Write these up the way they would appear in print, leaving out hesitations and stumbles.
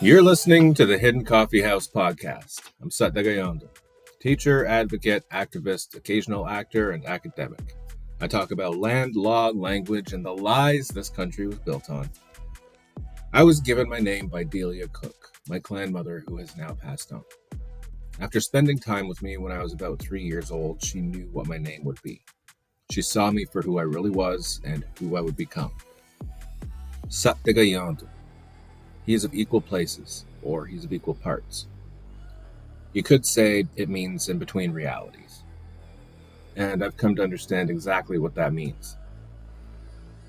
You're listening to the Hidden Coffee House podcast. I'm Tyendinaga, teacher, advocate, activist, occasional actor, and academic. I talk about land, law, language, and the lies this country was built on. I was given my name by Delia Cook, my clan mother who has now passed on. After spending time with me when I was about 3 years old, she knew what my name would be. She saw me for who I really was and who I would become. Tyendinaga. He is of equal places, or he's of equal parts. You could say it means in between realities. And I've come to understand exactly what that means.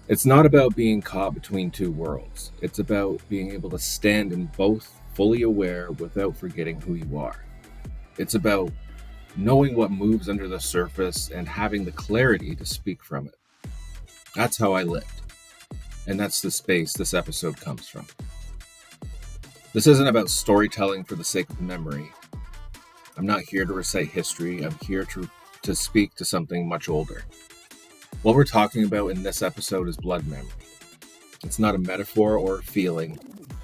It's not about being caught between two worlds. It's about being able to stand in both, fully aware without forgetting who you are. It's about knowing what moves under the surface and having the clarity to speak from it. That's how I lived. And that's the space this episode comes from. This isn't about storytelling for the sake of memory. I'm not here to recite history. I'm here to speak to something much older. What we're talking about in this episode is blood memory. It's not a metaphor or a feeling.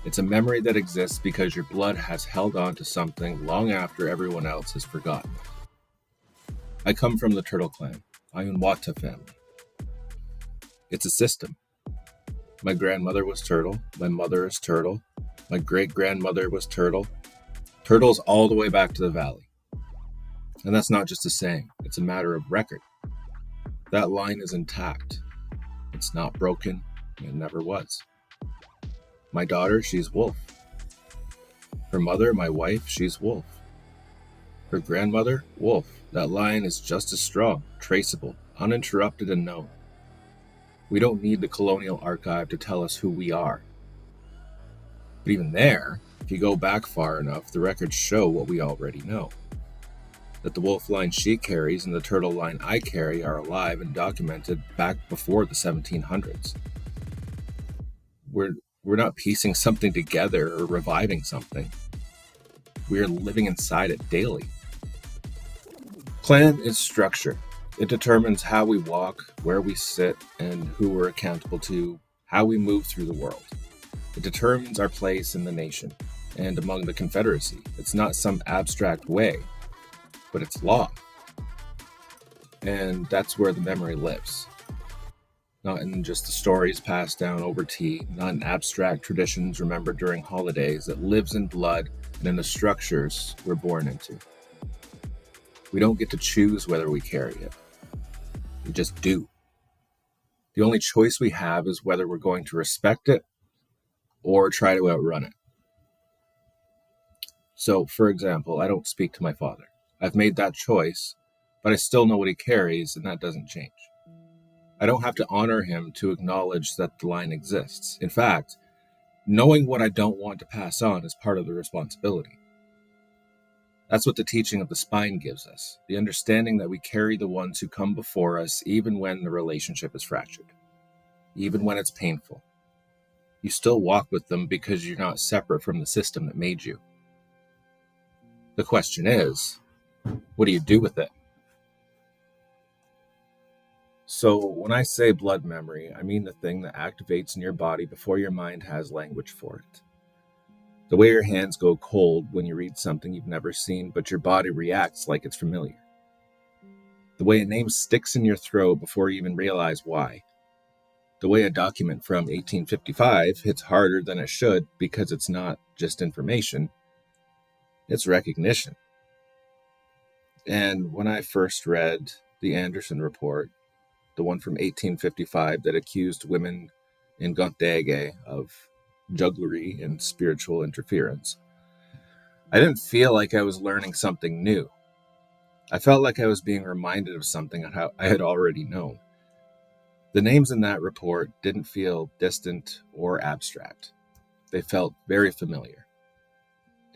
It's a memory that exists because your blood has held on to something long after everyone else has forgotten. I come from the Turtle Clan, Tyendinaga family. It's a system. My grandmother was Turtle. My mother is Turtle. My great-grandmother was Turtle. Turtles all the way back to the valley. And that's not just a saying. It's a matter of record. That line is intact. It's not broken. It never was. My daughter, she's Wolf. Her mother, my wife, she's Wolf. Her grandmother, Wolf. That line is just as strong, traceable, uninterrupted, and known. We don't need the colonial archive to tell us who we are. But even there, if you go back far enough, the records show what we already know. That the wolf line she carries and the turtle line I carry are alive and documented back before the 1700s. We're not piecing something together or reviving something. We are living inside it daily. Clan is structure. It determines how we walk, where we sit, and who we're accountable to, how we move through the world. It determines our place in the nation and among the Confederacy. It's not some abstract way, but it's law. And that's where the memory lives. Not in just the stories passed down over tea, not in abstract traditions remembered during holidays. It lives in blood and in the structures we're born into. We don't get to choose whether we carry it. We just do. The only choice we have is whether we're going to respect it or try to outrun it. So, for example, I don't speak to my father. I've made that choice, but I still know what he carries, and that doesn't change. I don't have to honor him to acknowledge that the line exists. In fact, knowing what I don't want to pass on is part of the responsibility. That's what the teaching of the spine gives us, the understanding that we carry the ones who come before us even when the relationship is fractured, even when it's painful. You still walk with them because you're not separate from the system that made you. The question is, what do you do with it? So when I say blood memory, I mean the thing that activates in your body before your mind has language for it. The way your hands go cold when you read something you've never seen, but your body reacts like it's familiar. The way a name sticks in your throat before you even realize why. The way a document from 1855 hits harder than it should because it's not just information, it's recognition. And when I first read the Anderson report, the one from 1855 that accused women in Tyendinaga of jugglery and spiritual interference, I didn't feel like I was learning something new. I felt like I was being reminded of something I had already known. The names in that report didn't feel distant or abstract. They felt very familiar.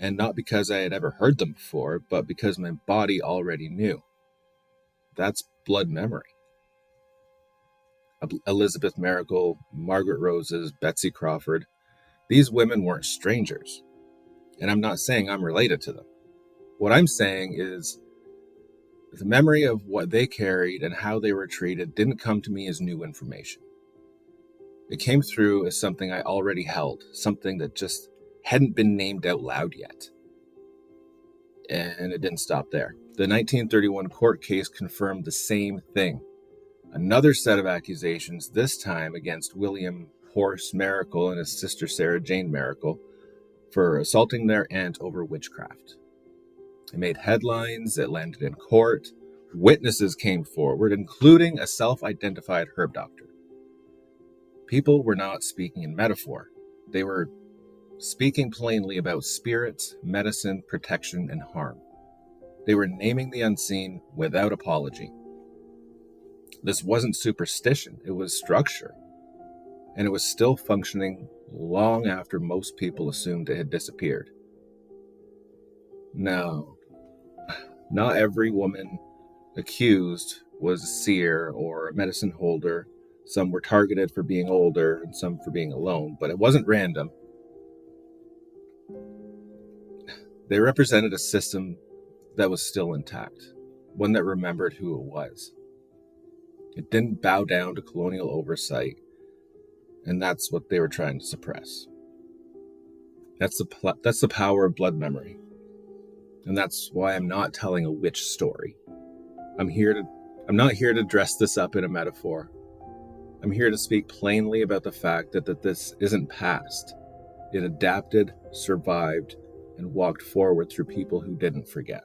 And not because I had ever heard them before, but because my body already knew. That's blood memory. Elizabeth Maracle, Margaret Roses, Betsy Crawford, these women weren't strangers. And I'm not saying I'm related to them. What I'm saying is the memory of what they carried and how they were treated didn't come to me as new information. It came through as something I already held, something that just hadn't been named out loud yet. And it didn't stop there. The 1931 court case confirmed the same thing. Another set of accusations, this time against William Horse Maracle and his sister Sarah Jane Maracle, for assaulting their aunt over witchcraft. It made headlines, it landed in court, witnesses came forward, including a self-identified herb doctor. People were not speaking in metaphor. They were speaking plainly about spirits, medicine, protection, and harm. They were naming the unseen without apology. This wasn't superstition, it was structure. And it was still functioning long after most people assumed it had disappeared. Now, not every woman accused was a seer or a medicine holder. Some were targeted for being older and some for being alone, but it wasn't random. They represented a system that was still intact, one that remembered who it was. It didn't bow down to colonial oversight, and that's what they were trying to suppress. That's the power of blood memory. And that's why I'm not telling a witch story. I'm not here to dress this up in a metaphor. I'm here to speak plainly about the fact that this isn't past. It adapted, survived, and walked forward through people who didn't forget.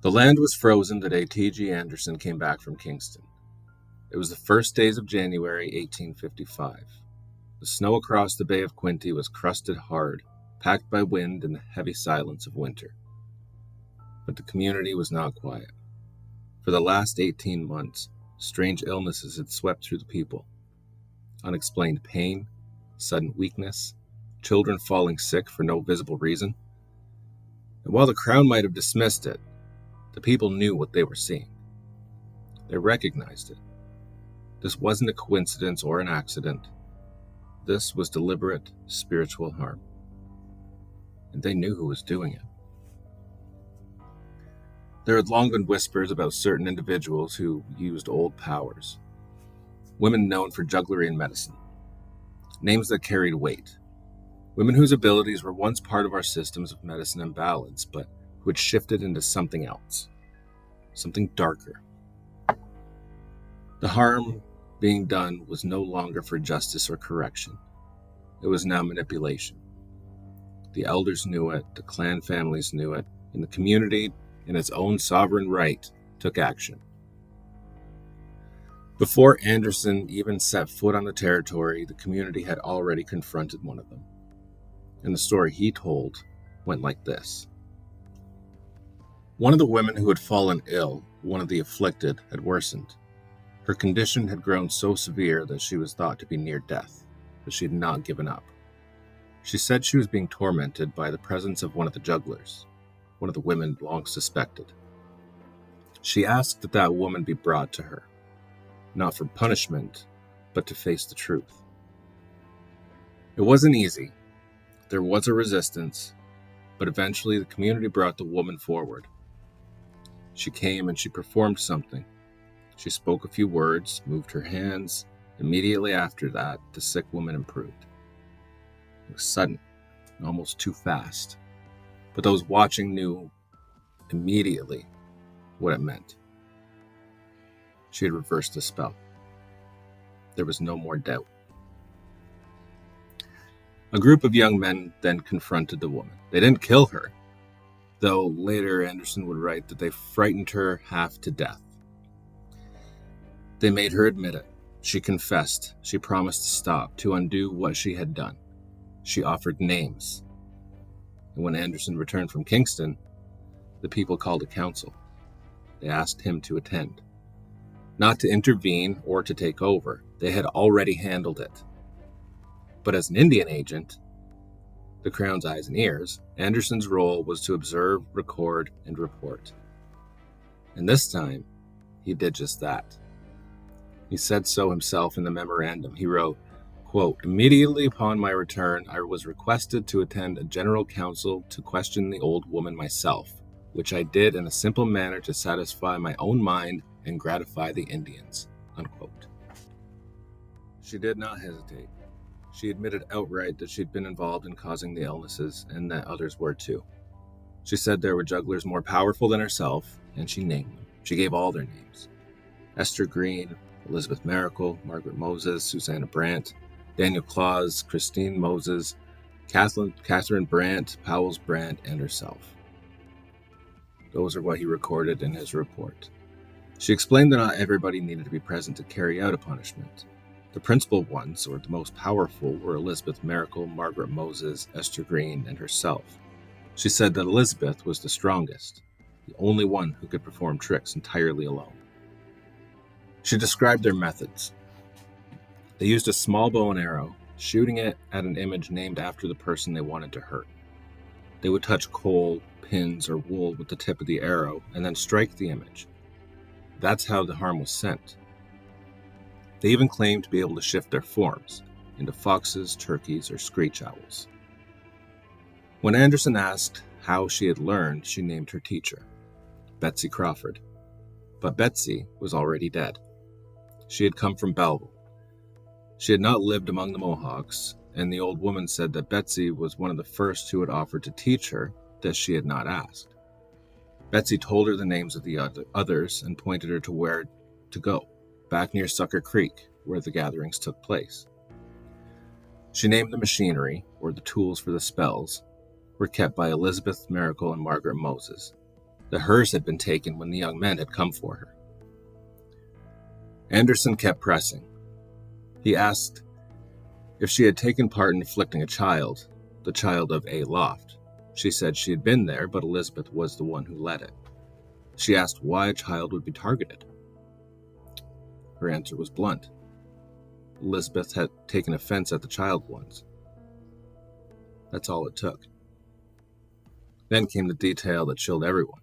The land was frozen the day T.G. Anderson came back from Kingston. It was the first days of January 1855. The snow across the Bay of Quinte was crusted hard, packed by wind and the heavy silence of winter. But the community was not quiet. For the last 18 months, strange illnesses had swept through the people. Unexplained pain, sudden weakness, children falling sick for no visible reason. And while the Crown might have dismissed it, the people knew what they were seeing. They recognized it. This wasn't a coincidence or an accident. This was deliberate spiritual harm. And they knew who was doing it. There had long been whispers about certain individuals who used old powers. Women known for jugglery and medicine. Names that carried weight. Women whose abilities were once part of our systems of medicine and ballads, but who had shifted into something else. Something darker. The harm being done was no longer for justice or correction. It was now manipulation. The elders knew it, the clan families knew it, and the community, in its own sovereign right, took action. Before Anderson even set foot on the territory, the community had already confronted one of them. And the story he told went like this. One of the women who had fallen ill, one of the afflicted, had worsened. Her condition had grown so severe that she was thought to be near death, but she had not given up. She said she was being tormented by the presence of one of the jugglers, one of the women long suspected. She asked that that woman be brought to her, not for punishment, but to face the truth. It wasn't easy. There was a resistance, but eventually the community brought the woman forward. She came and she performed something. She spoke a few words, moved her hands. Immediately after that, the sick woman improved. It was sudden, and almost too fast. But those watching knew immediately what it meant. She had reversed the spell. There was no more doubt. A group of young men then confronted the woman. They didn't kill her, though later Anderson would write that they frightened her half to death. They made her admit it. She confessed. She promised to stop, to undo what she had done. She offered names. And when Anderson returned from Kingston, the people called a council. They asked him to attend. Not to intervene or to take over. They had already handled it. But as an Indian agent, the Crown's eyes and ears, Anderson's role was to observe, record, and report. And this time, he did just that. He said so himself in the memorandum. He wrote, Quote, immediately upon my return, I was requested to attend a general council to question the old woman myself, which I did in a simple manner to satisfy my own mind and gratify the Indians. Unquote. She did not hesitate. She admitted outright that she'd been involved in causing the illnesses and that others were too. She said there were jugglers more powerful than herself, and she named them. She gave all their names. Esther Green, Elizabeth Maracle, Margaret Moses, Susanna Brandt, Daniel Claus, Christine Moses, Catherine Brandt, Powell's Brandt, and herself. Those are what he recorded in his report. She explained that not everybody needed to be present to carry out a punishment. The principal ones, or the most powerful, were Elizabeth Maracle, Margaret Moses, Esther Green, and herself. She said that Elizabeth was the strongest, the only one who could perform tricks entirely alone. She described their methods. They used a small bow and arrow, shooting it at an image named after the person they wanted to hurt. They would touch coal, pins, or wool with the tip of the arrow and then strike the image. That's how the harm was sent. They even claimed to be able to shift their forms into foxes, turkeys, or screech owls. When Anderson asked how she had learned, she named her teacher, Betsy Crawford. But Betsy was already dead. She had come from Belleville. She had not lived among the Mohawks, and the old woman said that Betsy was one of the first who had offered to teach her that she had not asked. Betsy told her the names of the others and pointed her to where to go, back near Sucker Creek, where the gatherings took place. She named the machinery, or the tools for the spells, were kept by Elizabeth Maracle and Margaret Moses. That hers had been taken when the young men had come for her. Anderson kept pressing. He asked if she had taken part in afflicting a child, the child of A. Loft. She said she had been there, but Elizabeth was the one who led it. She asked why a child would be targeted. Her answer was blunt. Elizabeth had taken offense at the child once. That's all it took. Then came the detail that chilled everyone.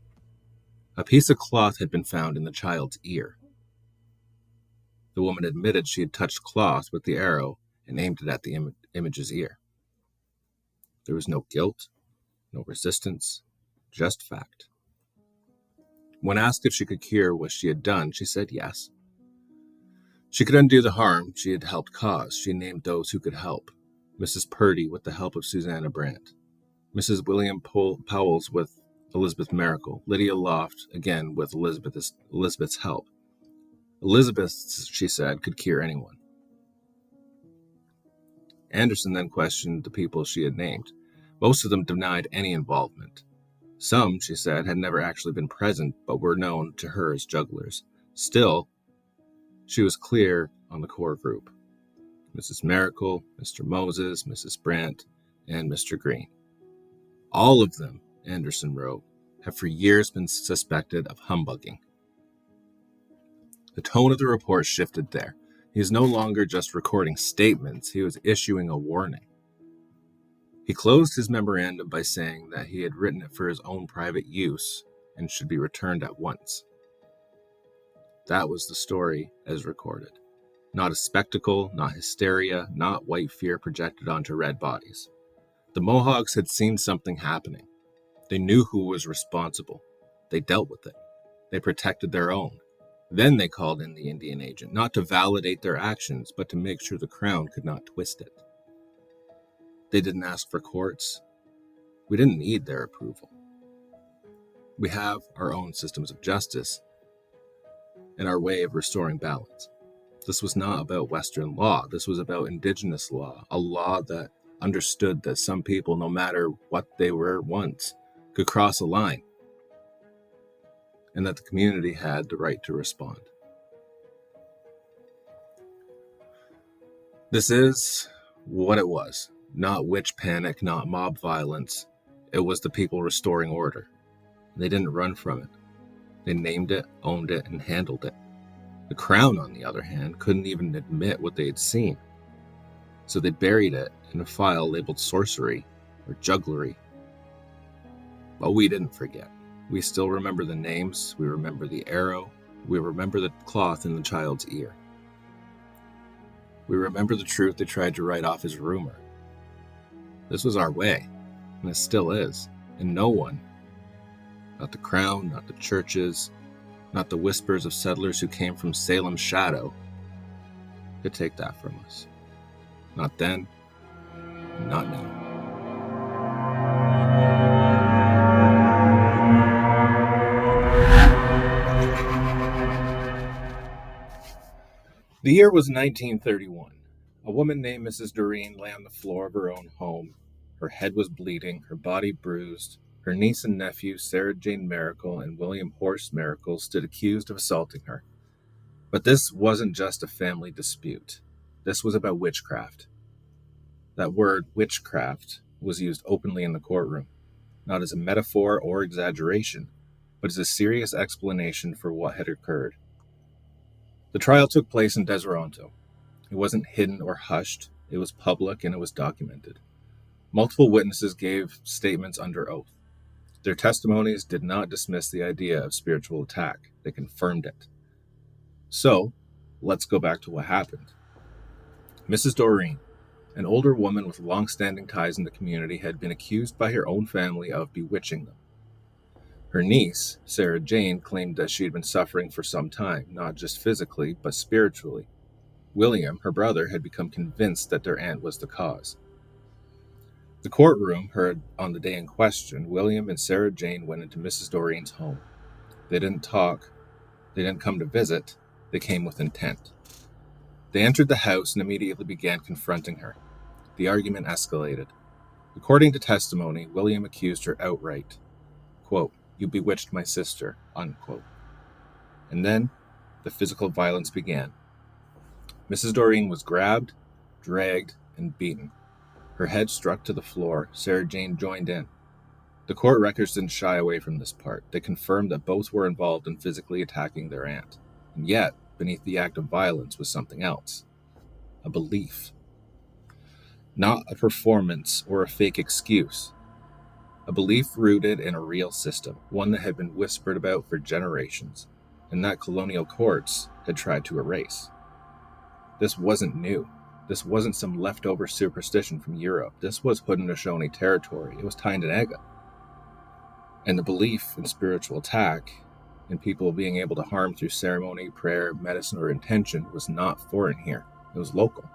A piece of cloth had been found in the child's ear. The woman admitted she had touched cloth with the arrow and aimed it at the image's ear. There was no guilt, no resistance, just fact. When asked if she could cure what she had done, she said yes. She could undo the harm she had helped cause. She named those who could help. Mrs. Purdy with the help of Susanna Brandt. Mrs. William Powell's with Elizabeth Maracle. Lydia Loft, again with Elizabeth's help. Elizabeth, she said, could cure anyone. Anderson then questioned the people she had named. Most of them denied any involvement. Some, she said, had never actually been present, but were known to her as jugglers. Still, she was clear on the core group. Mrs. Maracle, Mr. Moses, Mrs. Brandt, and Mr. Green. All of them, Anderson wrote, have for years been suspected of humbugging. The tone of the report shifted there. He was no longer just recording statements, he was issuing a warning. He closed his memorandum by saying that he had written it for his own private use and should be returned at once. That was the story as recorded. Not a spectacle, not hysteria, not white fear projected onto red bodies. The Mohawks had seen something happening. They knew who was responsible. They dealt with it. They protected their own. Then they called in the Indian agent, not to validate their actions, but to make sure the crown could not twist it. They didn't ask for courts. We didn't need their approval. We have our own systems of justice and our way of restoring balance. This was not about Western law. This was about Indigenous law, a law that understood that some people, no matter what they were once, could cross a line, and that the community had the right to respond. This is what it was. Not witch panic, not mob violence. It was the people restoring order. They didn't run from it. They named it, owned it, and handled it. The crown, on the other hand, couldn't even admit what they had seen. So they buried it in a file labeled sorcery or jugglery. But we didn't forget. We still remember the names, we remember the arrow, we remember the cloth in the child's ear. We remember the truth they tried to write off as rumor. This was our way, and it still is, and no one, not the crown, not the churches, not the whispers of settlers who came from Salem's shadow, could take that from us. Not then, not now. The year was 1931. A woman named Mrs. Doreen lay on the floor of her own home. Her head was bleeding, her body bruised. Her niece and nephew, Sarah Jane Maracle and William Horst Maracle, stood accused of assaulting her. But this wasn't just a family dispute. This was about witchcraft. That word, witchcraft, was used openly in the courtroom, not as a metaphor or exaggeration, but as a serious explanation for what had occurred. The trial took place in Deseronto. It wasn't hidden or hushed. It was public and it was documented. Multiple witnesses gave statements under oath. Their testimonies did not dismiss the idea of spiritual attack. They confirmed it. So, let's go back to what happened. Mrs. Doreen, an older woman with long-standing ties in the community, had been accused by her own family of bewitching them. Her niece, Sarah Jane, claimed that she had been suffering for some time, not just physically, but spiritually. William, her brother, had become convinced that their aunt was the cause. The courtroom heard on the day in question, William and Sarah Jane went into Mrs. Doreen's home. They didn't talk. They didn't come to visit. They came with intent. They entered the house and immediately began confronting her. The argument escalated. According to testimony, William accused her outright. Quote, "You bewitched my sister," unquote. And then the physical violence began. Mrs. Doreen was grabbed, dragged, and beaten. Her head struck to the floor. Sarah Jane joined in. The court records didn't shy away from this part. They confirmed that both were involved in physically attacking their aunt. And yet, beneath the act of violence was something else. A belief. Not a performance or a fake excuse. A belief rooted in a real system, one that had been whispered about for generations, and that colonial courts had tried to erase. This wasn't new. This wasn't some leftover superstition from Europe. This was Haudenosaunee territory. It was Tyendinaga. And the belief in spiritual attack, in people being able to harm through ceremony, prayer, medicine, or intention, was not foreign here. It was local.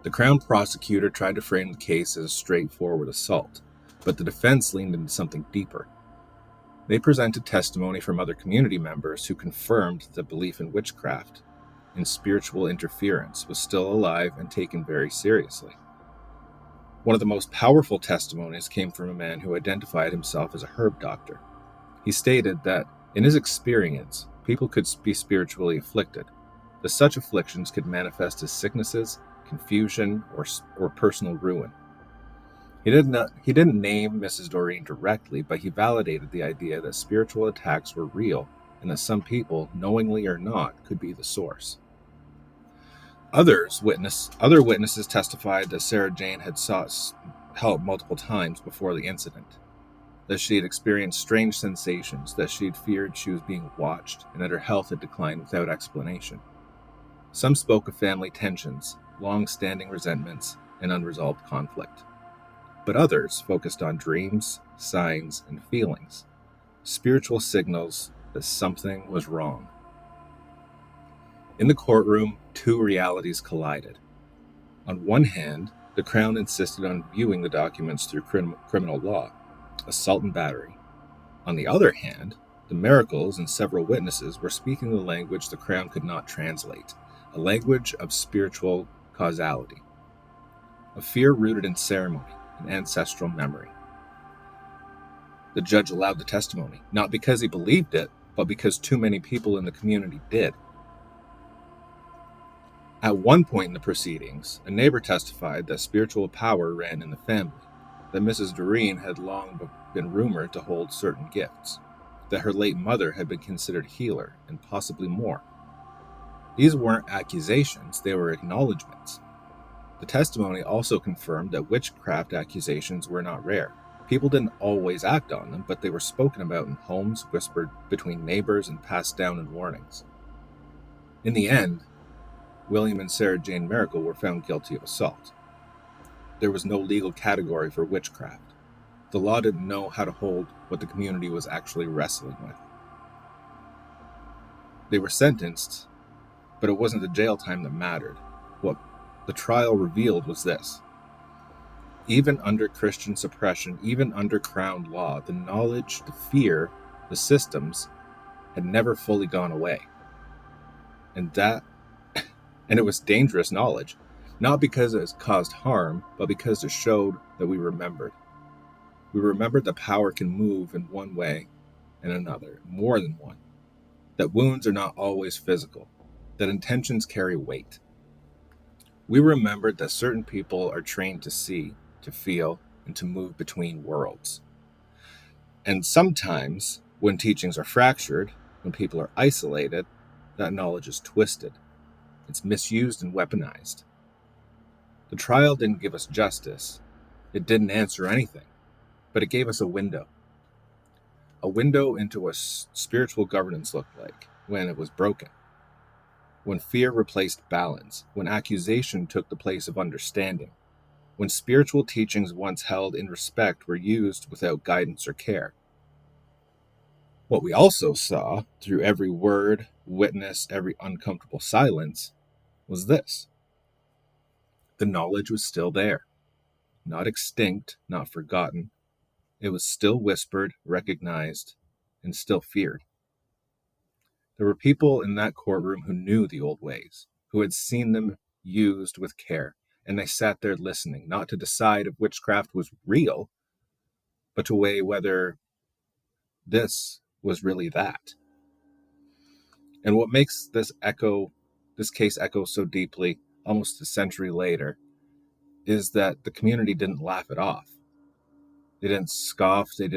The Crown prosecutor tried to frame the case as a straightforward assault, but the defense leaned into something deeper. They presented testimony from other community members who confirmed that belief in witchcraft and spiritual interference was still alive and taken very seriously. One of the most powerful testimonies came from a man who identified himself as a herb doctor. He stated that, in his experience, people could be spiritually afflicted, that such afflictions could manifest as sicknesses, confusion, or personal ruin. He didn't name Mrs. Doreen directly, but he validated the idea that spiritual attacks were real and that some people, knowingly or not, could be the source. Other witnesses testified that Sarah Jane had sought help multiple times before the incident, that she had experienced strange sensations, that she had feared she was being watched, and that her health had declined without explanation. Some spoke of family tensions, long-standing resentments, and unresolved conflict. But others focused on dreams, signs, and feelings, spiritual signals that something was wrong. In the courtroom, two realities collided. On one hand, the Crown insisted on viewing the documents through criminal law, assault and battery. On the other hand, the Maracles and several witnesses were speaking the language the Crown could not translate, a language of spiritual causality, a fear rooted in ceremony and ancestral memory. The judge allowed the testimony, not because he believed it, but because too many people in the community did. At one point in the proceedings, a neighbor testified that spiritual power ran in the family, that Mrs. Doreen had long been rumored to hold certain gifts, that her late mother had been considered healer, and possibly more. These weren't accusations, they were acknowledgments. The testimony also confirmed that witchcraft accusations were not rare. People didn't always act on them, but they were spoken about in homes, whispered between neighbors, and passed down in warnings. In the end, William and Sarah Jane Maracle were found guilty of assault. There was no legal category for witchcraft. The law didn't know how to hold what the community was actually wrestling with. They were sentenced, but it wasn't the jail time that mattered. What the trial revealed was this. Even under Christian suppression, even under crown law, the knowledge, the fear, the systems had never fully gone away. And it was dangerous knowledge, not because it caused harm, but because it showed that we remembered. We remembered that power can move in one way and another, more than one. That wounds are not always physical, that intentions carry weight. We remembered that certain people are trained to see, to feel, and to move between worlds. And sometimes, when teachings are fractured, when people are isolated, that knowledge is twisted. It's misused and weaponized. The trial didn't give us justice. It didn't answer anything, but it gave us a window into what spiritual governance looked like when it was broken, when fear replaced balance, when accusation took the place of understanding, when spiritual teachings once held in respect were used without guidance or care. What we also saw through every word, witness, every uncomfortable silence was this. The knowledge was still there, not extinct, not forgotten. It was still whispered, recognized, and still feared. There were people in that courtroom who knew the old ways, who had seen them used with care, and they sat there listening, not to decide if witchcraft was real, but to weigh whether this was really that. And what makes this case echo so deeply, almost a century later, is that the community didn't laugh it off. They didn't scoff, they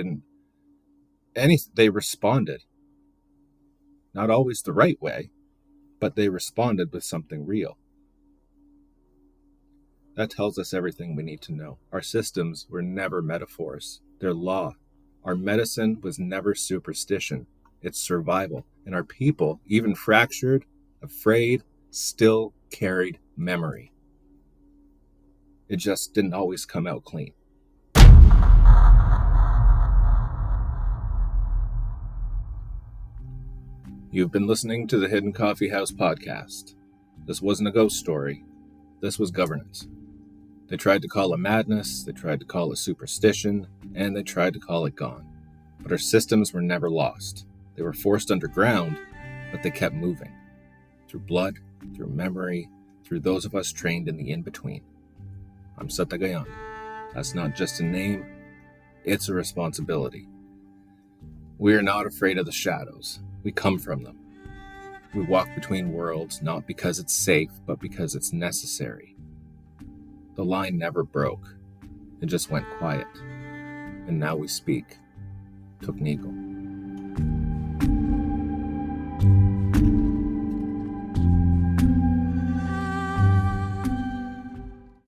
responded. Not always the right way, but they responded with something real. That tells us everything we need to know. Our systems were never metaphors. They're law. Our medicine was never superstition. It's survival. And our people, even fractured, afraid, still carried memory. It just didn't always come out clean. You've been listening to the Hidden Coffee House podcast. This wasn't a ghost story. This was governance. They tried to call it madness, they tried to call it superstition, and they tried to call it gone. But our systems were never lost. They were forced underground, but they kept moving. Through blood, through memory, through those of us trained in the in-between. I'm Tyendinaga. That's not just a name, it's a responsibility. We are not afraid of the shadows. We come from them. We walk between worlds, not because it's safe, but because it's necessary. The line never broke. It just went quiet. And now we speak. Tyendinaga.